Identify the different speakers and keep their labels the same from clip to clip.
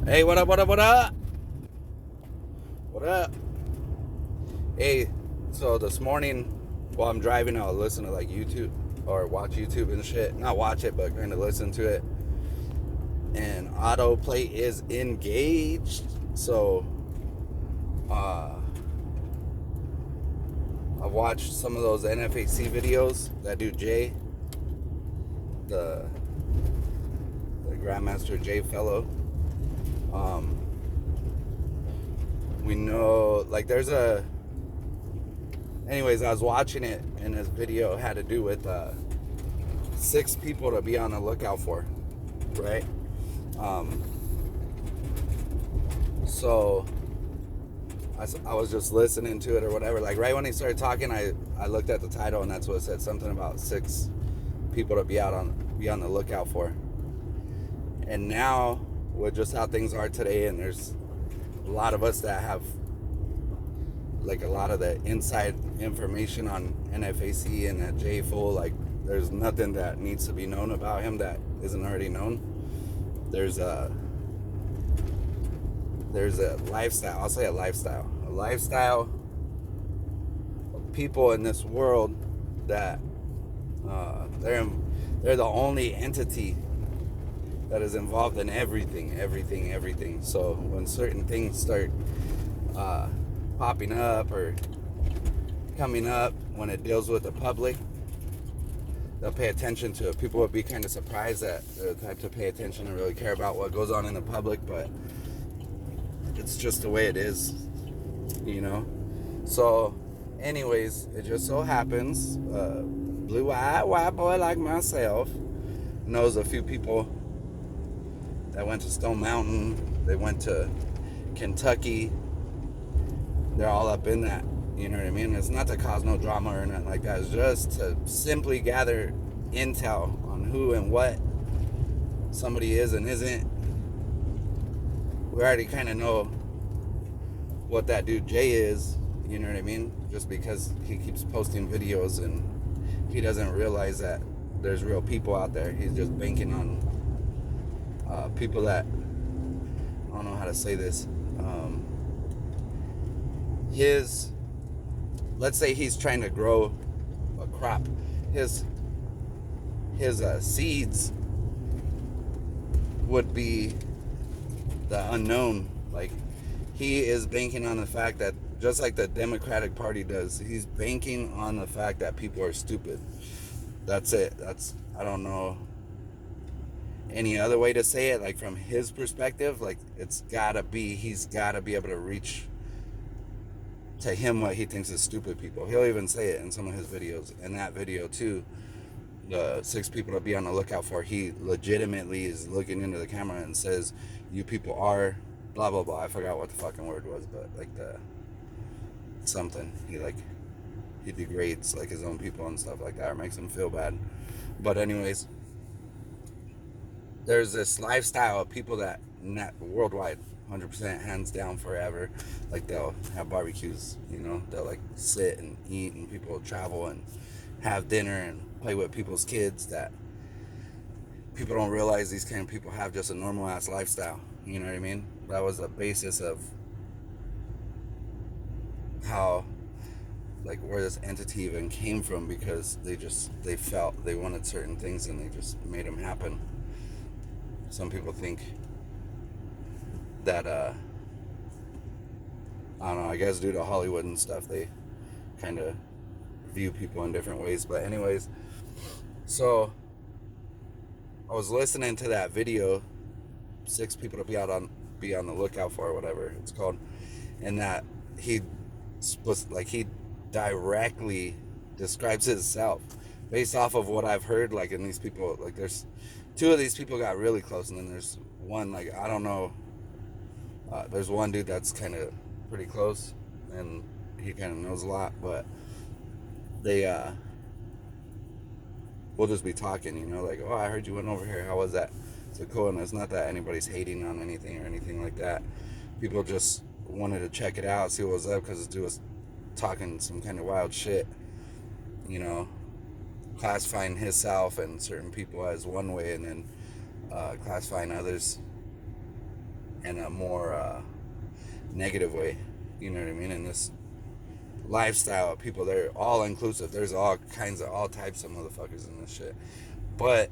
Speaker 1: Hey, what up, what up, what up? What up? Hey, so this morning while I'm driving, I'll listen to like YouTube or watch YouTube and shit. Not watch it, but kind of listen to it. And autoplay is engaged. So, I watched some of those NFAC videos that do Jay, the Grandmaster Jay fellow. We know, like, there's a. Anyways, I was watching it, and this video had to do with 6 people to be on the lookout for, right? So I was just listening to it or whatever. Like right when he started talking, I looked at the title, and that's what it said. Something about 6 people to be on the lookout for. And now, with just how things are today, and there's a lot of us that have like a lot of the inside information on NFAC and that J Fool, like there's nothing that needs to be known about him that isn't already known. There's a lifestyle, I'll say a lifestyle of people in this world that they're the only entity that is involved in everything. So when certain things start popping up or coming up, when it deals with the public, they'll pay attention to it. People would be kind of surprised that they're the type to pay attention and really care about what goes on in the public, but it's just the way it is, you know. So anyways, it just so happens blue-eyed white boy like myself knows a few people that went to Stone Mountain. They went to Kentucky. They're all up in that, you know what I mean? It's not to cause no drama or nothing like that. It's just to simply gather intel on who and what somebody is and isn't. We already kind of know what that dude Jay is, you know what I mean? Just because he keeps posting videos and he doesn't realize that there's real people out there. He's just banking on people that, I don't know how to say this, let's say he's trying to grow a crop. His seeds would be the unknown. Like, he is banking on the fact that, just like the Democratic Party does, he's banking on the fact that people are stupid. That's it. I don't know any other way to say it. Like, from his perspective, like, he's gotta be able to reach to him what he thinks is stupid people. He'll even say it in some of his videos. In that video too, the 6 people to be on the lookout for, he legitimately is looking into the camera and says, you people are blah blah blah. I forgot what the fucking word was, but like the something. He degrades like his own people and stuff like that, or makes them feel bad. But anyways, there's this lifestyle of people that worldwide, 100% hands down forever. Like, they'll have barbecues, you know, they'll like sit and eat, and people will travel and have dinner and play with people's kids. That people don't realize these kind of people have just a normal ass lifestyle, you know what I mean? That was the basis of how, like, where this entity even came from, because they felt they wanted certain things and they just made them happen. Some people think that I don't know, I guess due to Hollywood and stuff, they kind of view people in different ways. But anyways, so I was listening to that video, 6 people to be on the lookout for, or whatever it's called, and that he directly describes himself based off of what I've heard. Like, in these people, like, there's 2 of these people got really close, and then there's one, like, I don't know, there's one dude that's kind of pretty close, and he kind of knows a lot, but they we'll just be talking, you know, like, oh, I heard you went over here, how was that? So cool. And it's not that anybody's hating on anything or anything like that. People just wanted to check it out, see what was up, because this dude was talking some kind of wild shit, you know, classifying himself and certain people as one way, and then classifying others in a more negative way. You know what I mean? In this lifestyle, people, they're all inclusive. There's all types of motherfuckers in this shit. But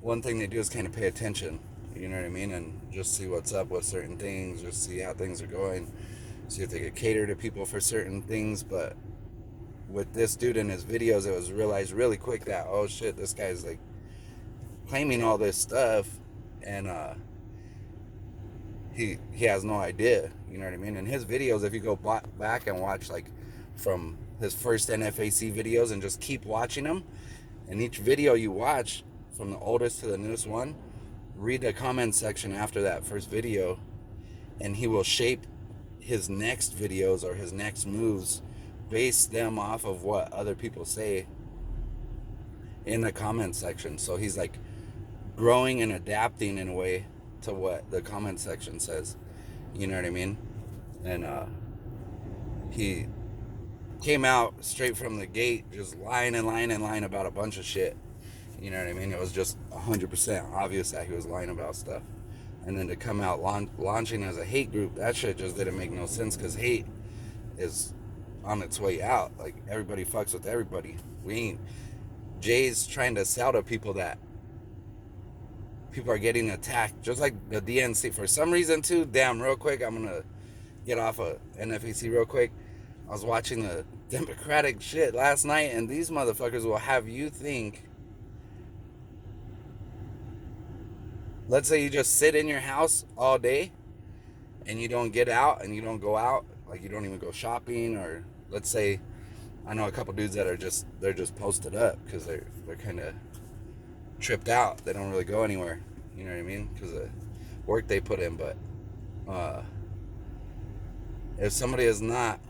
Speaker 1: one thing they do is kind of pay attention. You know what I mean? And just see what's up with certain things, just see how things are going, see if they could cater to people for certain things. But with this dude in his videos, it was realized really quick that, oh shit, this guy's like claiming all this stuff, and he has no idea. You know what I mean? In his videos, if you go back and watch like from his first NFAC videos and just keep watching them, and each video you watch from the oldest to the newest one, read the comment section after that first video, and he will shape his next videos or his next moves, base them off of what other people say in the comment section. So he's like growing and adapting in a way to what the comment section says. You know what I mean? And he came out straight from the gate just lying about a bunch of shit. You know what I mean? It was just 100% obvious that he was lying about stuff. And then to come out launching as a hate group, that shit just didn't make no sense, because hate is on its way out. Like, everybody fucks with everybody. Jay's trying to sell to people that people are getting attacked, just like the DNC. For some reason, too, damn, real quick, I'm going to get off of NFAC real quick. I was watching the Democratic shit last night, and these motherfuckers will have you think, let's say you just sit in your house all day and you don't get out and you don't go out, like you don't even go shopping. Or let's say, I know a couple dudes that are just posted up because they're kind of tripped out. They don't really go anywhere, you know what I mean, because of work they put in. But if somebody is not,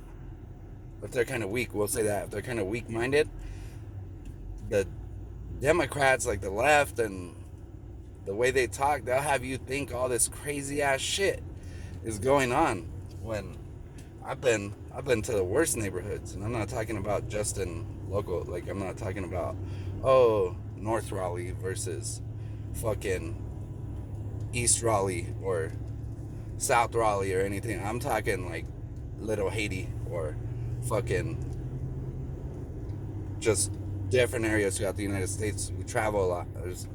Speaker 1: if they're kind of weak, we'll say that, if they're kind of weak-minded, the Democrats, like the left, and the way they talk, they'll have you think all this crazy ass shit is going on, when I've been to the worst neighborhoods. And I'm not talking about just in local, like, I'm not talking about, oh, North Raleigh versus fucking East Raleigh or South Raleigh or anything. I'm talking like Little Haiti or fucking just different areas throughout the United States. We travel a lot. There's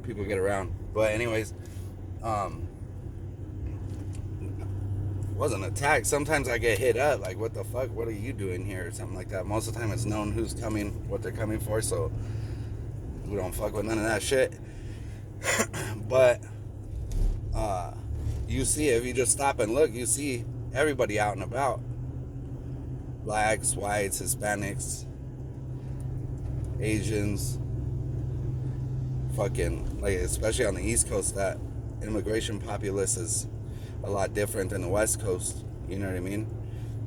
Speaker 1: people get around. But anyways, wasn't attacked. Sometimes I get hit up, like, what the fuck, what are you doing here, or something like that. Most of the time it's known who's coming, what they're coming for, so we don't fuck with none of that shit. But you see, if you just stop and look, you see everybody out and about. Blacks, whites, Hispanics, Asians, fucking, like, especially on the East Coast, that immigration populace is a lot different than the West Coast. You know what I mean?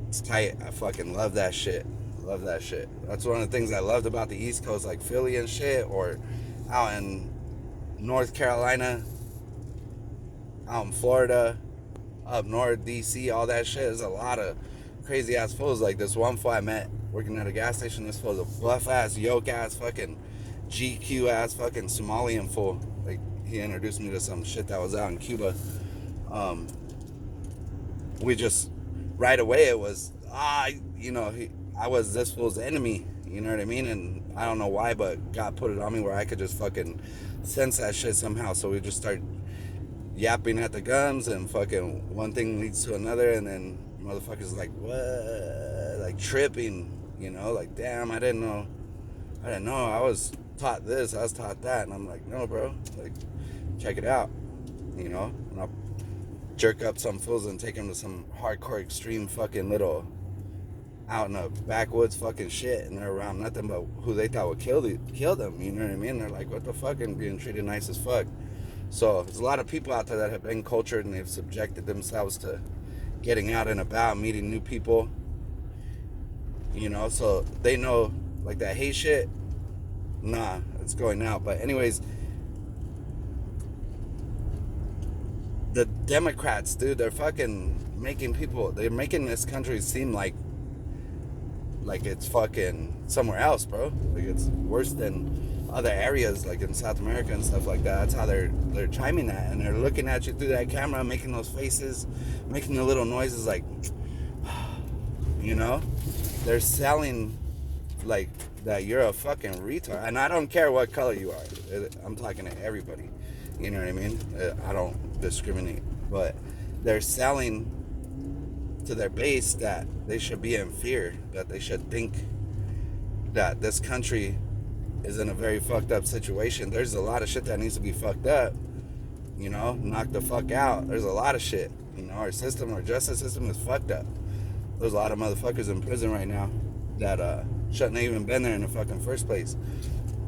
Speaker 1: It's tight. I fucking love that shit. Love that shit. That's one of the things I loved about the East Coast, like Philly and shit, or out in North Carolina, out in Florida, up north, DC, all that shit. There's a lot of crazy ass fools. Like this one fool I met working at a gas station. This fool's a buff ass, yoke ass, fucking GQ ass, fucking Somalian fool. Like, he introduced me to some shit that was out in Cuba. We just, right away, it was, I was this fool's enemy, you know what I mean? And I don't know why, but God put it on me where I could just fucking sense that shit somehow. So we just started yapping at the gums, and fucking one thing leads to another, and then motherfuckers like, what? Like tripping, like, damn, I didn't know, I was taught this, I was taught that. And I'm like, no, bro, like, check it out, and I'll jerk up some fools and take them to some hardcore extreme fucking little out in the backwoods fucking shit, and they're around nothing but who they thought would kill them, you know what I mean? They're like, what the fuck, and being treated nice as fuck. So there's a lot of people out there that have been cultured, and they've subjected themselves to getting out and about, meeting new people, so they know, like, that hate shit, nah, it's going out. But anyways, the Democrats, dude, they're fucking they're making this country seem like it's fucking somewhere else, bro. Like, it's worse than other areas, like in South America and stuff like that. That's how they're chiming that, and they're looking at you through that camera, making those faces, making the little noises, like, you know, they're selling like that you're a fucking retard. And I don't care what color you are. I'm talking to everybody. You know what I mean? I don't discriminate, but they're selling to their base that they should be in fear, that they should think that this country is in a very fucked up situation. There's a lot of shit that needs to be fucked up, you know, knock the fuck out. There's a lot of shit, you know, our justice system is fucked up. There's a lot of motherfuckers in prison right now that shouldn't have even been there in the fucking first place.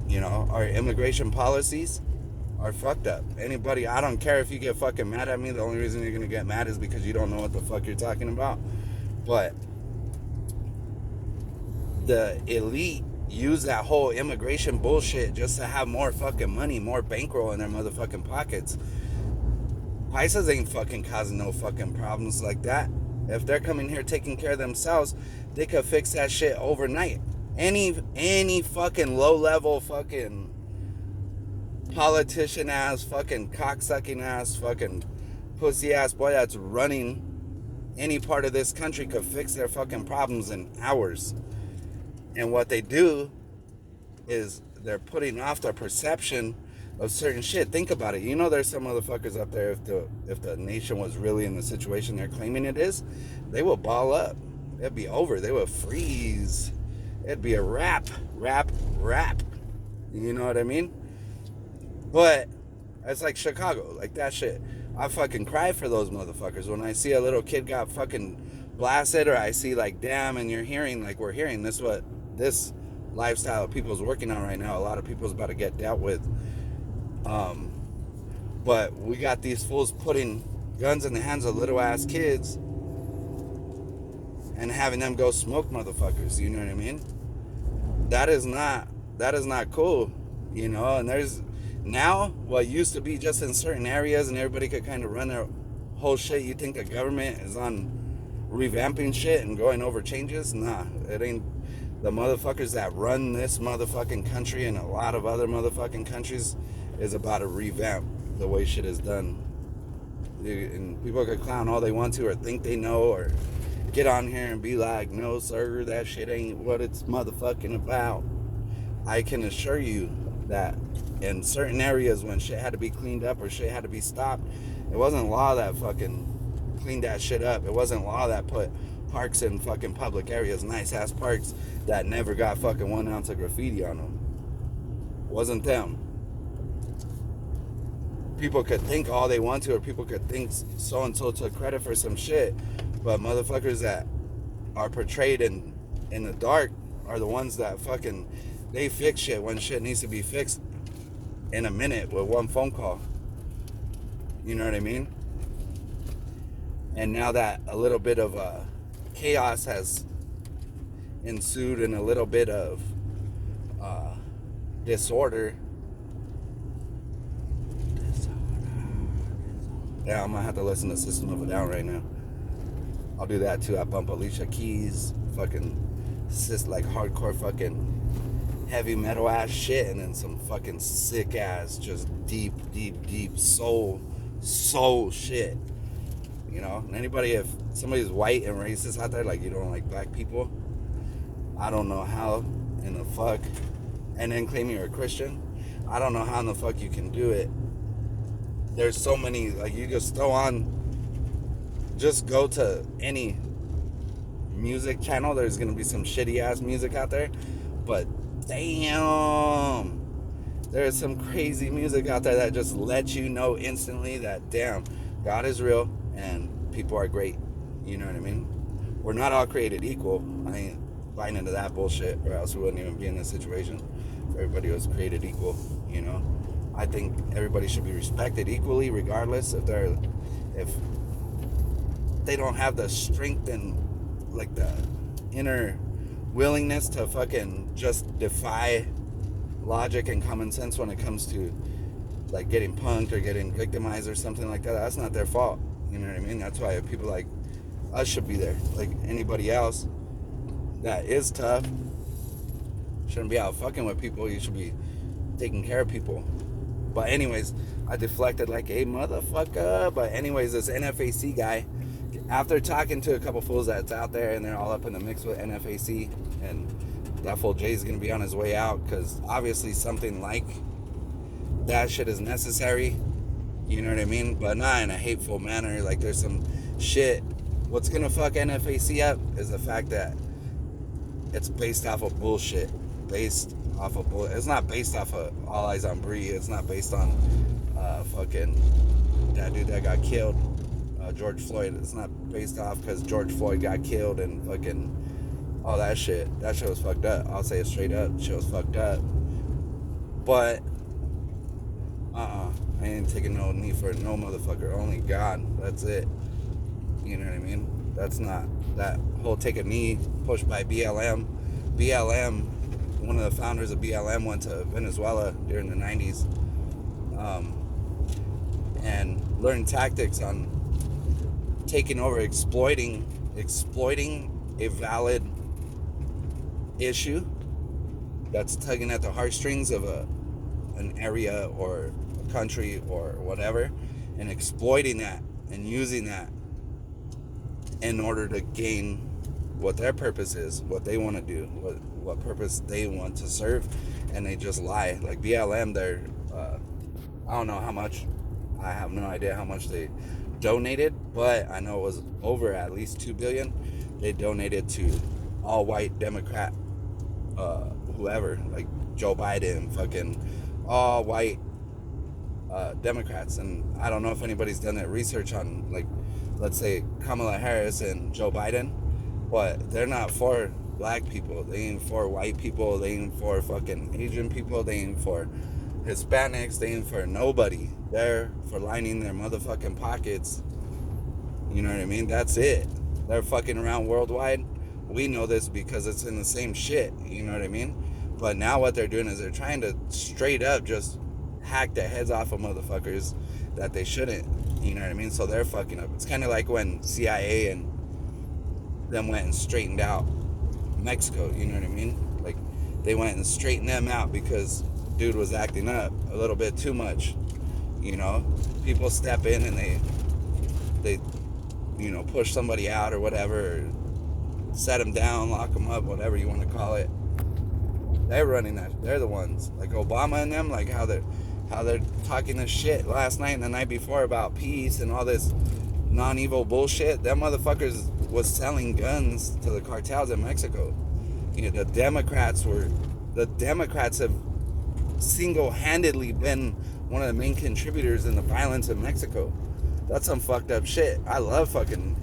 Speaker 1: You know, our immigration policies are fucked up. Anybody, I don't care if you get fucking mad at me. The only reason you're gonna get mad is because you don't know what the fuck you're talking about. But the elite use that whole immigration bullshit just to have more fucking money, more bankroll in their motherfucking pockets. Paisas ain't fucking causing no fucking problems like that. If they're coming here taking care of themselves, they could fix that shit overnight. Any fucking low-level fucking politician ass, fucking cocksucking ass, fucking pussy ass boy that's running any part of this country could fix their fucking problems in hours. And what they do is they're putting off their perception of certain shit. Think about it. You know, there's some motherfuckers up there, if the nation was really in the situation they're claiming it is, they will ball up. It'd be over. They would freeze. It'd be a wrap. You know what I mean? But it's like Chicago, like that shit. I fucking cry for those motherfuckers when I see a little kid got fucking blasted, or I see like, damn, and you're hearing, like we're hearing this, what this lifestyle of people's working on right now. A lot of people's about to get dealt with. But we got these fools putting guns in the hands of little ass kids and having them go smoke motherfuckers. You know what I mean? That is not cool. You know, and there's now what used to be just in certain areas and everybody could kind of run their whole shit. You think the government is on revamping shit and going over changes? Nah, it ain't. The motherfuckers that run this motherfucking country and a lot of other motherfucking countries is about to revamp the way shit is done. And people could clown all they want to or think they know or get on here and be like, no sir, that shit ain't what it's motherfucking about. I can assure you that in certain areas when shit had to be cleaned up or shit had to be stopped, it wasn't law that fucking cleaned that shit up. It wasn't law that put parks in fucking public areas, nice ass parks that never got fucking 1 ounce of graffiti on them. Wasn't them. People could think all they want to, or people could think so and so took credit for some shit, but motherfuckers that are portrayed in the dark are the ones that fucking, they fix shit when shit needs to be fixed in a minute with one phone call. You know what I mean? And now that a little bit of chaos has ensued and a little bit of disorder. Yeah, I'm gonna have to listen to System of a Down right now. I'll do that too. I bump Alicia Keys, fucking like hardcore fucking heavy metal ass shit, and then some fucking sick ass, just deep soul shit. You know, and anybody, if somebody's white and racist out there, like you don't like black people, I don't know how in the fuck, and then claim you're a Christian, I don't know how in the fuck you can do it. There's so many, like you just throw on, just go to any music channel, there's gonna be some shitty ass music out there, but damn, there's some crazy music out there that just lets you know instantly that damn, God is real and people are great. You know what I mean? We're not all created equal. I ain't buying into that bullshit, or else we wouldn't even be in this situation. Everybody was created equal, you know. I think everybody should be respected equally, regardless if they don't have the strength and like the inner willingness to fucking just defy logic and common sense when it comes to like getting punked or getting victimized or something like that. That's not their fault. You know what I mean? That's why people like us should be there. Like anybody else that is tough shouldn't be out fucking with people. You should be taking care of people. But anyways, I deflected like a motherfucker. But anyways, this NFAC guy, after talking to a couple fools that's out there and they're all up in the mix with NFAC, and that fool Jay's gonna be on his way out because obviously something like that shit is necessary. You know what I mean? But not in a hateful manner. Like there's some shit. What's gonna fuck NFAC up is the fact that it's based off of bullshit. It's not based off of All Eyes on Bree. It's not based on fucking that dude that got killed, George Floyd. It's not based off because George Floyd got killed and fucking all that shit. That shit was fucked up. I'll say it straight up. Shit was fucked up. But I ain't taking no knee for no motherfucker. Only God. That's it. You know what I mean? That's not that whole take a knee push by BLM. BLM, one of the founders of BLM went to Venezuela during the 90s and learned tactics on taking over, exploiting a valid issue that's tugging at the heartstrings of an area or a country or whatever, and exploiting that and using that in order to gain what their purpose is, what they want to do, what purpose they want to serve, and they just lie. Like BLM, they're I don't know how much, I have no idea how much they donated, but I know it was over at least $2 billion. They donated to all white Democrat whoever, like Joe Biden, fucking all white Democrats. And I don't know if anybody's done that research on, like, let's say Kamala Harris and Joe Biden, but they're not for black people. They ain't for white people. They ain't for fucking Asian people. They ain't for Hispanics. They ain't for nobody. They're for lining their motherfucking pockets. You know what I mean? That's it. They're fucking around worldwide. We know this because it's in the same shit. You know what I mean? But now what they're doing is they're trying to straight up just hack the heads off of motherfuckers that they shouldn't. You know what I mean? So they're fucking up. It's kind of like when CIA and them went and straightened out Mexico. You know what I mean? Like they went and straightened them out because dude was acting up a little bit too much. You know, people step in and they you know, push somebody out or whatever, or set them down, lock them up, whatever you want to call it. They're running that. They're the ones, like Obama and them, like how they're talking this shit last night and the night before about peace and all this non-evil bullshit. Them motherfuckers was selling guns to the cartels in Mexico. You know, the Democrats have single-handedly been one of the main contributors in the violence in Mexico. That's some fucked up shit. I love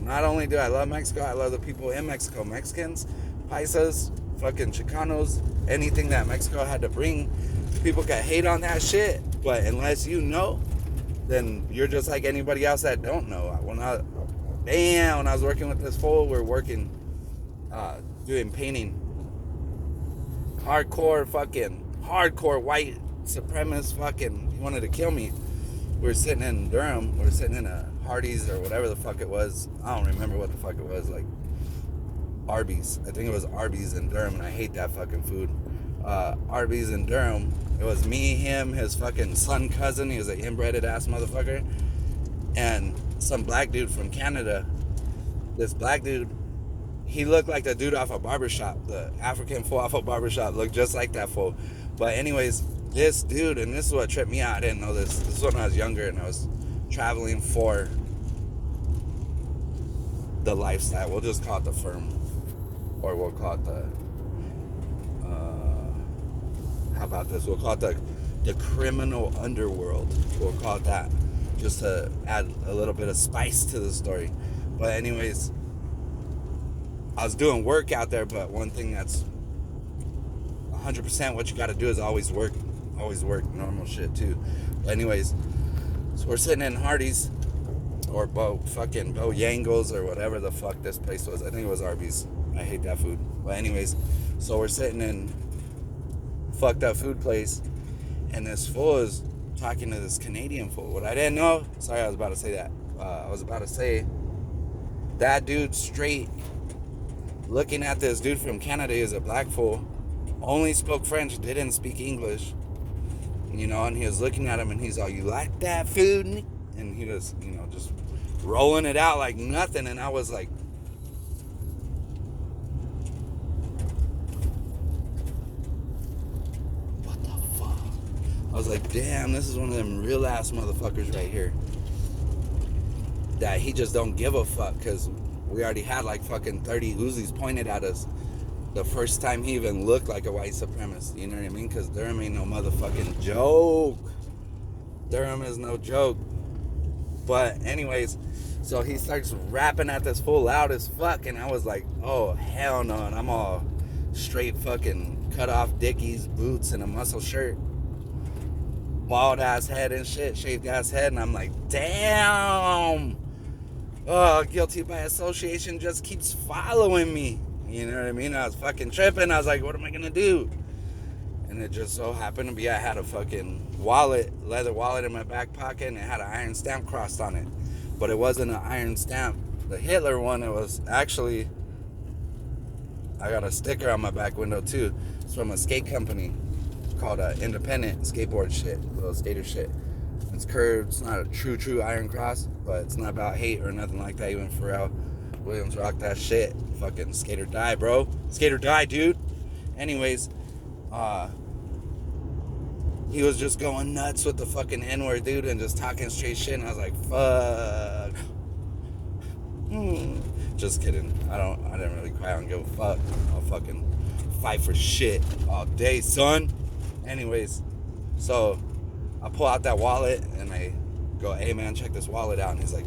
Speaker 1: not only do I love Mexico, I love the people in Mexico. Mexicans, Paisas, fucking Chicanos, anything that Mexico had to bring. People can hate on that shit, but unless you know, then you're just like anybody else that don't know. When I was working with this fool, we're working, doing painting. Hardcore white supremacist fucking, he wanted to kill me. We were sitting in Durham. We were sitting in a Hardee's or whatever the fuck it was. I don't remember what the fuck it was. Like Arby's. I think it was Arby's in Durham, and I hate that fucking food. Arby's in Durham. It was me, him, his fucking son cousin. He was an inbred ass motherfucker. And some black dude from Canada. This black dude, he looked like the dude off a barbershop. The African fool off a barbershop looked just like that fool. But anyways, this dude, and this is what tripped me out. I didn't know this. This is when I was younger and I was traveling for the lifestyle. We'll just call it the firm. Or we'll call it the, how about this? We'll call it the criminal underworld. We'll call it that. Just to add a little bit of spice to the story. But anyways, I was doing work out there, but one thing that's 100% what you got to do is always work. Always work, normal shit too. But anyways, so we're sitting in Hardee's or Bo Yangles or whatever the fuck this place was. I think it was Arby's. I hate that food. But anyways, so we're sitting in fucked up food place, and this fool is talking to this Canadian fool. What I didn't know, sorry, I was about to say that. I was about to say that dude straight looking at this dude from Canada is a black fool. Only spoke French, didn't speak English. you know, and he was looking at him, and he's all, "You like that food?" And he was, you know, just rolling it out like nothing. And I was like, what the fuck? I was like, damn, this is one of them real ass motherfuckers right here. That he just don't give a fuck, because we already had like fucking 30 Uzis pointed at us the first time he even looked like a white supremacist. You know what I mean? Because Durham ain't no motherfucking joke. Durham is no joke. But anyways, so he starts rapping at this fool loud as fuck, and I was like, oh, hell no. And I'm all straight fucking cut off dickies, boots, and a muscle shirt. Bald ass head and shit, shaved ass head, and I'm like, damn. Oh, guilty by association just keeps following me. You know what I mean? I was fucking tripping. I was like, what am I gonna do? And it just so happened to be I had a fucking leather wallet in my back pocket, and it had an iron stamp crossed on it. But it wasn't an iron stamp, the Hitler one. It was actually, I got a sticker on my back window too. It's from a skate company called Independent Skateboard Shit, little skater shit. It's curved. It's not a true iron cross, but it's not about hate or nothing like that. Even Pharrell Williams rocked that shit. Fucking skate or die, bro. Skate or die, dude. Anyways, he was just going nuts with the fucking N-word, dude, and just talking straight shit. And I was like, fuck. Just kidding. I didn't really cry. I don't give a fuck. I'll fucking fight for shit all day, son. Anyways, so I pull out that wallet and I go, hey man, check this wallet out. And he's like,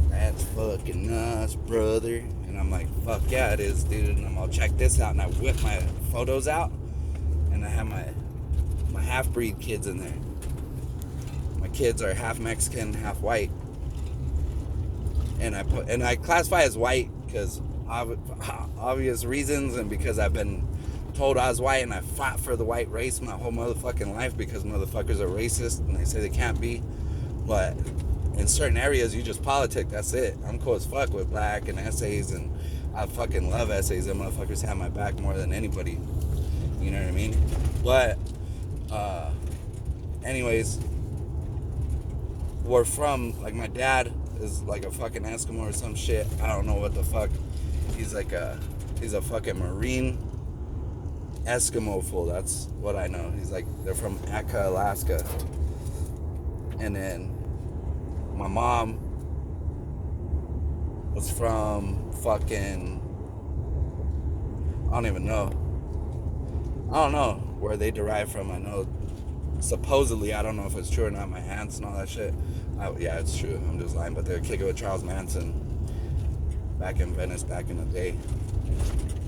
Speaker 1: that's fucking nice, brother. And I'm like, fuck yeah, it is, dude. And I'm all, check this out. And I whip my photos out, and I have my half-breed kids in there. My kids are half Mexican, half white. And I classify as white because obvious reasons, and because I've been told I was white, and I fought for the white race my whole motherfucking life, because motherfuckers are racist and they say they can't be. But in certain areas, you just politic, that's it. I'm cool as fuck with black and essays, and I fucking love essays. Them motherfuckers have my back more than anybody. You know what I mean? But, anyways, we're from, like, my dad is like a fucking Eskimo or some shit. I don't know what the fuck. He's a fucking Marine Eskimo fool. That's what I know. He's like, they're from Atka, Alaska. And then my mom was from fucking, I don't even know. I don't know where they derive from. I know supposedly, I don't know if it's true or not, my aunts and all that shit. Yeah, it's true. I'm just lying. But they're kicking with Charles Manson back in Venice, back in the day.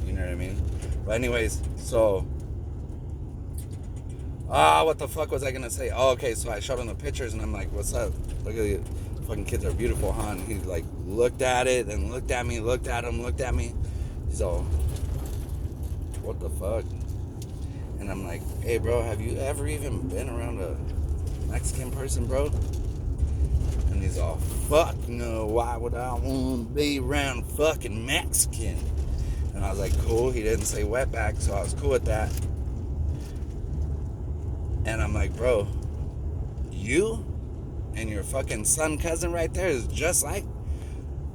Speaker 1: You know what I mean? But anyways, so what the fuck was I gonna say? Oh, okay, so I showed him the pictures, and I'm like, what's up? Look at you. Fucking kids are beautiful, huh? And he like looked at it, and looked at me, looked at him, looked at me. He's all, what the fuck? And I'm like, hey bro, have you ever even been around a Mexican person, bro? And he's all, fuck no, why would I want to be around a fucking Mexican? And I was like, cool. He didn't say wetback, so I was cool with that. And I'm like, bro, you and your fucking son cousin right there is just like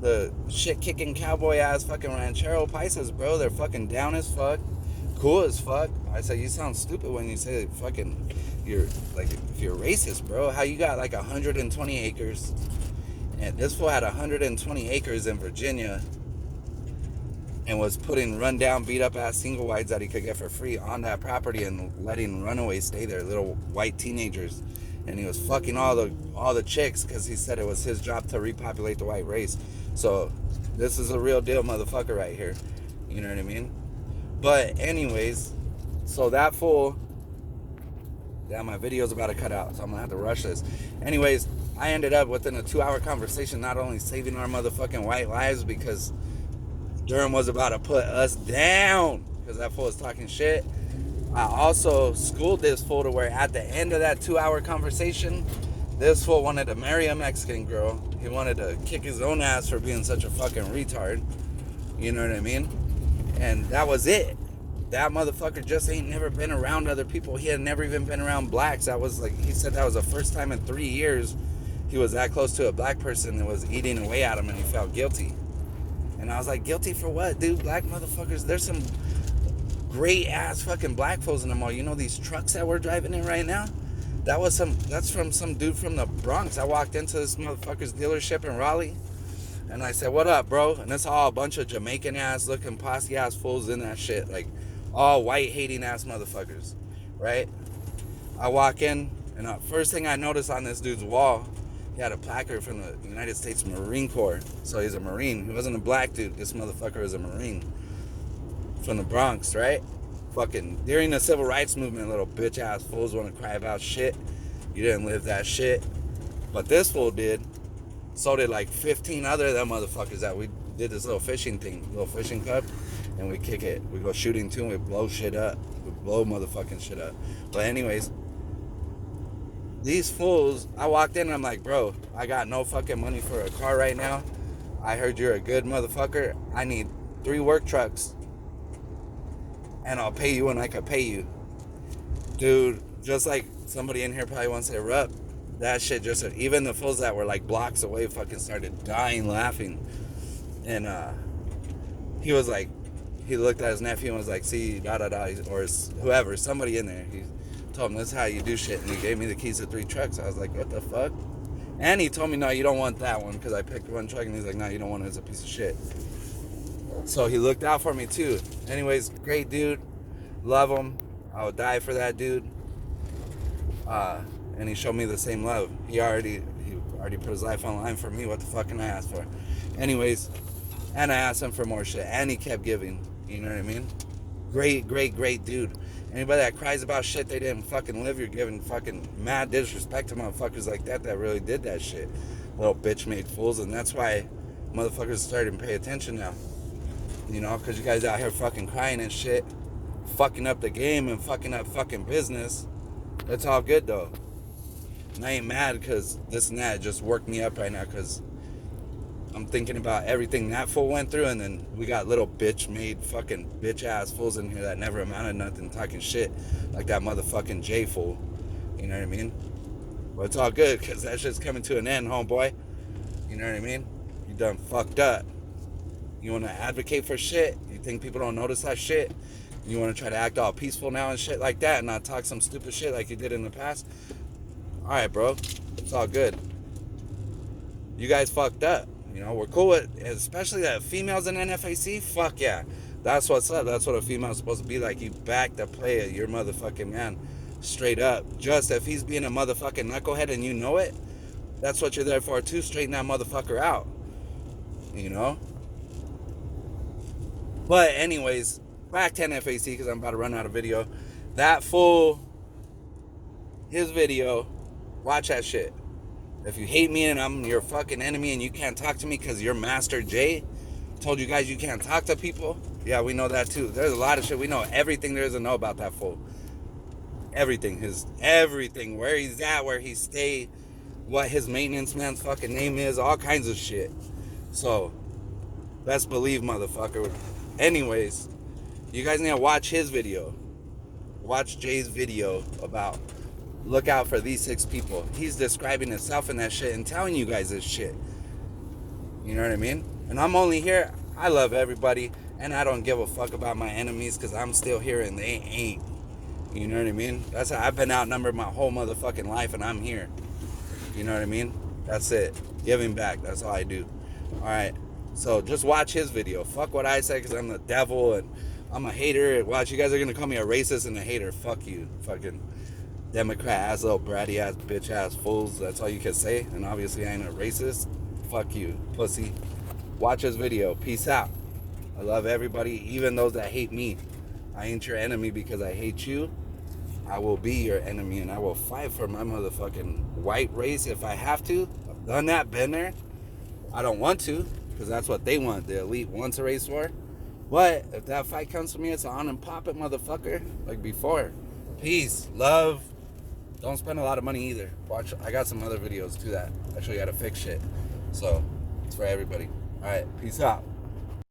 Speaker 1: the shit-kicking cowboy-ass fucking ranchero paisas, bro. They're fucking down as fuck, cool as fuck. I said, you sound stupid when you say fucking, you're like, if you're racist, bro. How you got like 120 acres, and this fool had 120 acres in Virginia, and was putting run-down, beat-up-ass single wides that he could get for free on that property, and letting runaways stay there, little white teenagers. And he was fucking all the chicks, because he said it was his job to repopulate the white race. So this is a real deal motherfucker right here. You know what I mean? But anyways, so that fool, yeah, my video's about to cut out, so I'm gonna have to rush this. Anyways, I ended up within a 2-hour conversation not only saving our motherfucking white lives, because Durham was about to put us down because that fool was talking shit. I also schooled this fool to where at the end of that 2-hour conversation, this fool wanted to marry a Mexican girl. He wanted to kick his own ass for being such a fucking retard. You know what I mean? And that was it. that motherfucker just ain't never been around other people. He had never even been around blacks. That was like, he said that was the first time in 3 years he was that close to a black person that was eating away at him, and he felt guilty. And I was like, guilty for what, dude? Black motherfuckers, there's some great ass fucking black folks in the mall. You know these trucks that we're driving in right now? That's from some dude from the Bronx. I walked into this motherfucker's dealership in Raleigh, and I said, what up, bro? And it's all a bunch of Jamaican ass looking posse ass fools in that shit. Like, all white hating ass motherfuckers, right? I walk in, and the first thing I noticed on this dude's wall, he had a placard from the United States Marine Corps. So he's a Marine. He wasn't a black dude. This motherfucker was a Marine from the Bronx, right? Fucking during the civil rights movement, little bitch ass fools want to cry about shit. You didn't live that shit. But this fool did. So did like 15 other of them motherfuckers that we did this little fishing thing, little fishing club, and we kick it. We go shooting too, and we blow shit up. We blow motherfucking shit up. But anyways, these fools, I walked in and I'm like, bro, I got no fucking money for a car right now. I heard you're a good motherfucker. I need 3 work trucks, and I'll pay you when I can pay you. Dude, just like somebody in here probably wants to erupt, that shit just, even the fools that were like blocks away fucking started dying laughing. And he was like, he looked at his nephew and was like, see, da-da-da, or whoever, somebody in there. He told him, this is how you do shit. And he gave me the keys to 3 trucks. I was like, what the fuck? And he told me, no, you don't want that one, because I picked one truck. And he's like, no, you don't want it. It's a piece of shit. So he looked out for me too. Anyways, great dude. Love him. I would die for that dude. And he showed me the same love. He already put his life on the line for me. What the fuck can I ask for? Anyways, and I asked him for more shit, and he kept giving. You know what I mean? Great dude. Anybody that cries about shit they didn't fucking live, you're giving fucking mad disrespect to motherfuckers like that really did that shit. Little bitch made fools. And that's why motherfuckers started to pay attention now. You know, because you guys out here fucking crying and shit, fucking up the game and fucking up fucking business. It's all good though. And I ain't mad because this and that just worked me up right now, because I'm thinking about everything that fool went through, and then we got little bitch-made fucking bitch-ass fools in here that never amounted to nothing talking shit, like that motherfucking J fool. You know what I mean? But it's all good, because that shit's coming to an end, homeboy. You know what I mean? You done fucked up. You want to advocate for shit? You think people don't notice that shit? You want to try to act all peaceful now and shit like that, and not talk some stupid shit like you did in the past? Alright, bro. It's all good. You guys fucked up. You know, we're cool with, especially that females in NFAC. Fuck yeah. That's what's up. That's what a female's supposed to be like. You back the player, your motherfucking man. Straight up. Just if he's being a motherfucking knucklehead and you know it, that's what you're there for too. Straighten that motherfucker out. You know? But anyways, back to NFAC, because I'm about to run out of video. That fool, his video, watch that shit. If you hate me and I'm your fucking enemy and you can't talk to me because you're Master J, told you guys you can't talk to people, yeah, we know that too. There's a lot of shit. We know everything there is to know about that fool. Everything. Everything. Where he's at, where he stay, what his maintenance man's fucking name is, all kinds of shit. So, best believe, motherfucker. Anyways, you guys need to watch his video. Watch Jay's video about look out for these 6 people. He's describing himself in that shit and telling you guys this shit. You know what I mean? And I'm only here. I love everybody, and I don't give a fuck about my enemies, because I'm still here and they ain't. You know what I mean? That's how I've been outnumbered my whole motherfucking life, and I'm here. You know what I mean? That's it. Giving back. That's all I do. Alright. So just watch his video. Fuck what I say, because I'm the devil and I'm a hater. Watch, you guys are going to call me a racist and a hater. Fuck you. Fucking Democrat ass, little bratty ass, bitch ass fools. That's all you can say. And obviously I ain't a racist. Fuck you, pussy. Watch his video. Peace out. I love everybody, even those that hate me. I ain't your enemy because I hate you. I will be your enemy, and I will fight for my motherfucking white race if I have to. I've done that, been there. I don't want to, because that's what they want. The elite wants a race war. But if that fight comes to me, it's on and pop it, motherfucker. Like before. Peace, love. Don't spend a lot of money either. Watch, I got some other videos to that. I show you how to fix shit. So, it's for everybody. Alright, peace out.